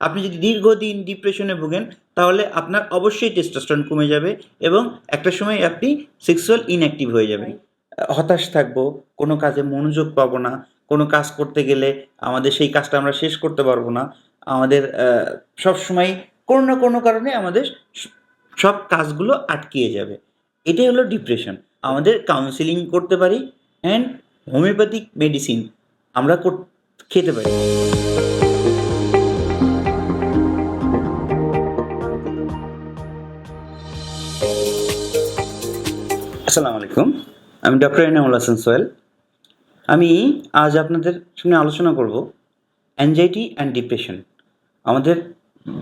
আপনি যদি দীর্ঘদিন ডিপ্রেশনে ভোগেন তাহলে আপনার অবশ্যই টেস্টোস্টেরন কমে যাবে এবং একটা সময় আপনি সেক্সুয়াল ইনঅ্যাক্টিভ হয়ে যাবেন। হতাশ থাকবো, কোনো কাজে মনোযোগ পাবো না, কোনো কাজ করতে গেলে আমাদের সেই কাজটা আমরা শেষ করতে পারবো না। আমাদের সবসময় কোনো না কোনো কারণে আমাদের সব কাজগুলো আটকিয়ে যাবে। এটাই হলো ডিপ্রেশন। আমাদের কাউন্সেলিং করতে পারি অ্যান্ড হোমিওপ্যাথিক মেডিসিন আমরা খেতে পারি। আসসালামু আলাইকুম। আমি ডক্টর এনামুল হাসান সোহেল। আমি আজ আপনাদের সামনে আলোচনা করব অ্যাংজাইটি অ্যান্ড ডিপ্রেশন। আমাদের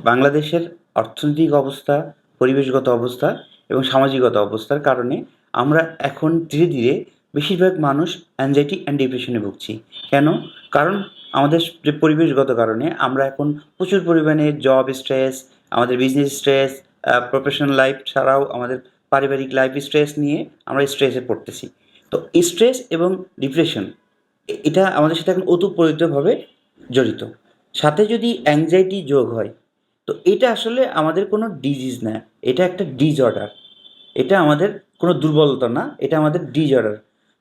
বাংলাদেশের অর্থনৈতিক অবস্থা, পরিবেশগত অবস্থা এবং সামাজিকগত অবস্থার কারণে আমরা এখন ধীরে ধীরে বেশিরভাগ মানুষ অ্যাংজাইটি অ্যান্ড ডিপ্রেশনে ভুগছি। কেন? কারণ আমাদের যে পরিবেশগত কারণে আমরা এখন প্রচুর পরিমাণে জব স্ট্রেস, আমাদের বিজনেস স্ট্রেস, প্রফেশনাল লাইফ ছাড়াও আমাদের পারিবারিক লাইফ স্ট্রেস নিয়ে আমরা স্ট্রেসে পড়তেছি। তো স্ট্রেস এবং ডিপ্রেশন এটা আমাদের সাথে এখন ওতপ্রোতভাবে জড়িত। সাথে যদি অ্যাংজাইটি যোগ হয়, তো এটা আসলে আমাদের কোনো ডিজিজ না, এটা একটা ডিসঅর্ডার। এটা আমাদের কোনো দুর্বলতা না, এটা আমাদের ডিসঅর্ডার।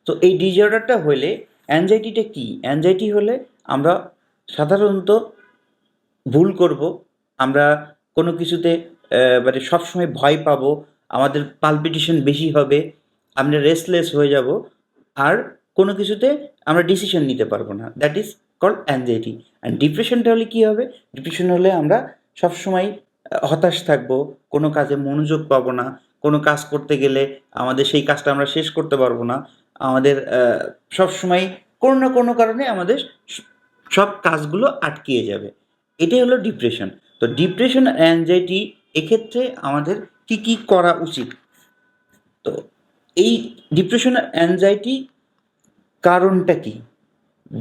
তো এই ডিসঅর্ডারটা হলে অ্যাংজাইটিটা কী? অ্যাংজাইটি হলে আমরা সাধারণত ভুল করব, আমরা কোনো কিছুতে মানে সবসময় ভয় পাবো, আমাদের পালপিটেশন বেশি হবে, আমরা রেস্টলেস হয়ে যাব, আর কোনো কিছুতে আমরা ডিসিশন নিতে পারবো না। That is called anxiety. And ডিপ্রেশনটা হলে কী হবে? ডিপ্রেশন হলে আমরা সবসময় হতাশ থাকবো, কোনো কাজে মনোযোগ পাবো না, কোনো কাজ করতে গেলে আমাদের সেই কাজটা আমরা শেষ করতে পারবো না, আমাদের সবসময় কোনো না কোনো কারণে আমাদের সব কাজগুলো আটকিয়ে যাবে। এটাই হলো ডিপ্রেশন। তো ডিপ্রেশন আর অ্যাংজাইটি এক্ষেত্রে আমাদের কী কী করা উচিত? তো এই ডিপ্রেশন আর অ্যাংজাইটি কারণটা কী?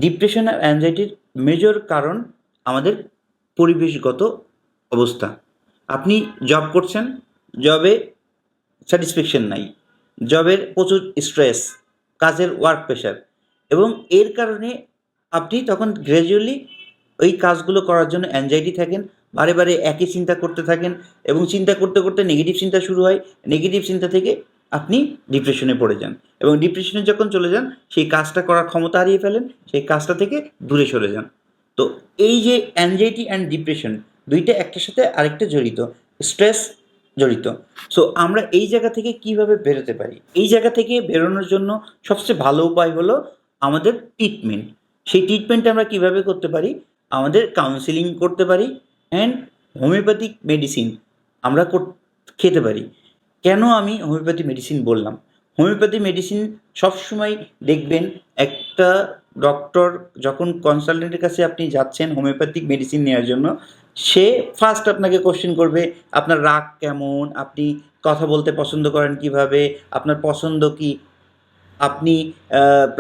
ডিপ্রেশন আর অ্যাংজাইটির মেজর কারণ আমাদের পরিবেশগত অবস্থা। আপনি জব করছেন, জবে স্যাটিসফ্যাকশন নাই, জবের প্রচুর স্ট্রেস, কাজের ওয়ার্ক প্রেশার, এবং এর কারণে আপনি তখন গ্র্যাজুয়ালি ওই কাজগুলো করার জন্য অ্যাংজাইটি থাকেন, বারে বারে একই চিন্তা করতে থাকেন এবং চিন্তা করতে করতে নেগেটিভ চিন্তা শুরু হয়। নেগেটিভ চিন্তা থেকে আপনি ডিপ্রেশনে পড়ে যান এবং ডিপ্রেশনে যখন চলে যান সেই কাজটা করার ক্ষমতা হারিয়ে ফেলেন, সেই কাজটা থেকে দূরে সরে যান। তো এই যে অ্যাংজাইটি অ্যান্ড ডিপ্রেশন দুইটা একটার সাথে আরেকটা জড়িত, স্ট্রেস জড়িত। সো আমরা এই জায়গা থেকে কিভাবে বেরোতে পারি? এই জায়গা থেকে বেরোনোর জন্য সবচেয়ে ভালো উপায় হলো আমাদের ট্রিটমেন্ট। সেই ট্রিটমেন্টটা আমরা কিভাবে করতে পারি? আমাদের কাউন্সেলিং করতে পারি অ্যান্ড হোমিওপ্যাথিক মেডিসিন আমরা খেতে পারি। কেন আমি হোমিওপ্যাথি মেডিসিন বললাম? হোমিওপ্যাথি মেডিসিন সবসময় দেখবেন, একটা ডক্টর যখন কনসালটেন্টের কাছে আপনি যাচ্ছেন হোমিওপ্যাথিক মেডিসিন নেওয়ার জন্য, সে ফার্স্ট আপনাকে কোশ্চেন করবে আপনার রাগ কেমন, আপনি কথা বলতে পছন্দ করেন কীভাবে, আপনার পছন্দ কী, আপনি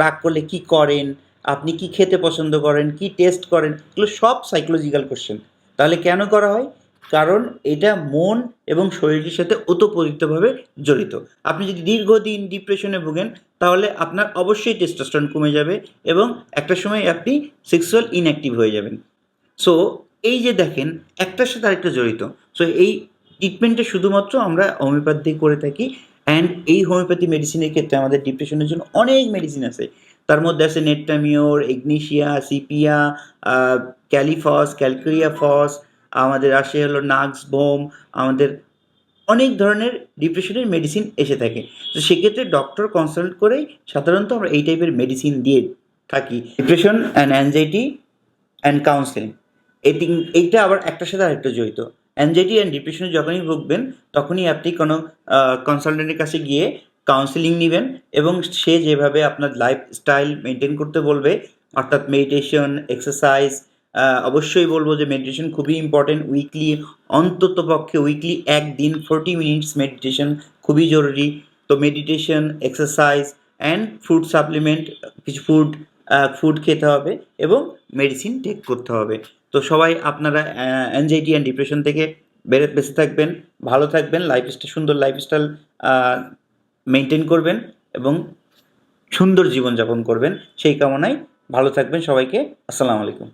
রাগ করলে কী করেন, আপনি কী খেতে পছন্দ করেন, কী টেস্ট করেন, এগুলো সব সাইকোলজিক্যাল কোশ্চেন। তাহলে কেন করা হয়? কারণ এটা মন এবং শরীরের সাথে ওতপ্রোতভাবে জড়িত। আপনি যদি দীর্ঘদিন ডিপ্রেশনে ভোগেন তাহলে আপনার অবশ্যই টেস্টোস্টেরন কমে যাবে এবং একটা সময় আপনি সেক্সুয়াল ইনঅ্যাক্টিভ হয়ে যাবেন। সো এই যে দেখেন, একটার সাথে আরেকটা জড়িত। সো এই ট্রিটমেন্টটা শুধুমাত্র আমরা হোমিওপ্যাথি করে থাকি। অ্যান্ড এই হোমিওপ্যাথি মেডিসিনের ক্ষেত্রে আমাদের ডিপ্রেশনের জন্য অনেক মেডিসিন আছে। তার মধ্যে আছে নেট্টামিওর, ইগনিশিয়া, সিপিয়া, ক্যালিফস, ক্যালকেরিয়া-ফস, আমাদের আসে হলো নাক্সভোম, আমাদের অনেক ধরনের ডিপ্রেশনের মেডিসিন এসে থাকে। তো সেক্ষেত্রে ডক্টর কনসাল্ট করেই সাধারণত আমরা এই টাইপের মেডিসিন দিয়ে থাকি। Depression and anxiety and counselling এইটা আবার একটার সাথে আরেকটা জড়িত। অ্যাংজাইটি অ্যান্ড ডিপ্রেশনে যখনই ভুগবেন তখনই আপনি কোনো কনসালটেন্টের কাছে গিয়ে কাউন্সেলিং নিবেন এবং সে যেভাবে আপনার লাইফস্টাইল মেনটেন করতে বলবে, অর্থাৎ মেডিটেশন, এক্সারসাইজ, অবশ্যই বলবো যে মেডিটেশন খুবই ইম্পর্টেন্ট। অন্ততপক্ষে উইকলি ১ দিন 40 মিনিটস মেডিটেশন খুবই জরুরি। তো meditation, exercise and food supplement, কিছু ফুড খেতে হবে এবং মেডিসিন টেক করতে হবে। তো সবাই আপনারা অ্যাংজাইটি অ্যান্ড ডিপ্রেশন থেকে বেঁচে থাকবেন, ভালো থাকবেন, সুন্দর লাইফস্টাইল মেনটেন করবেন এবং সুন্দর জীবনযাপন করবেন, সেই কামনায় ভালো থাকবেন সবাইকে। আসসালামু আলাইকুম।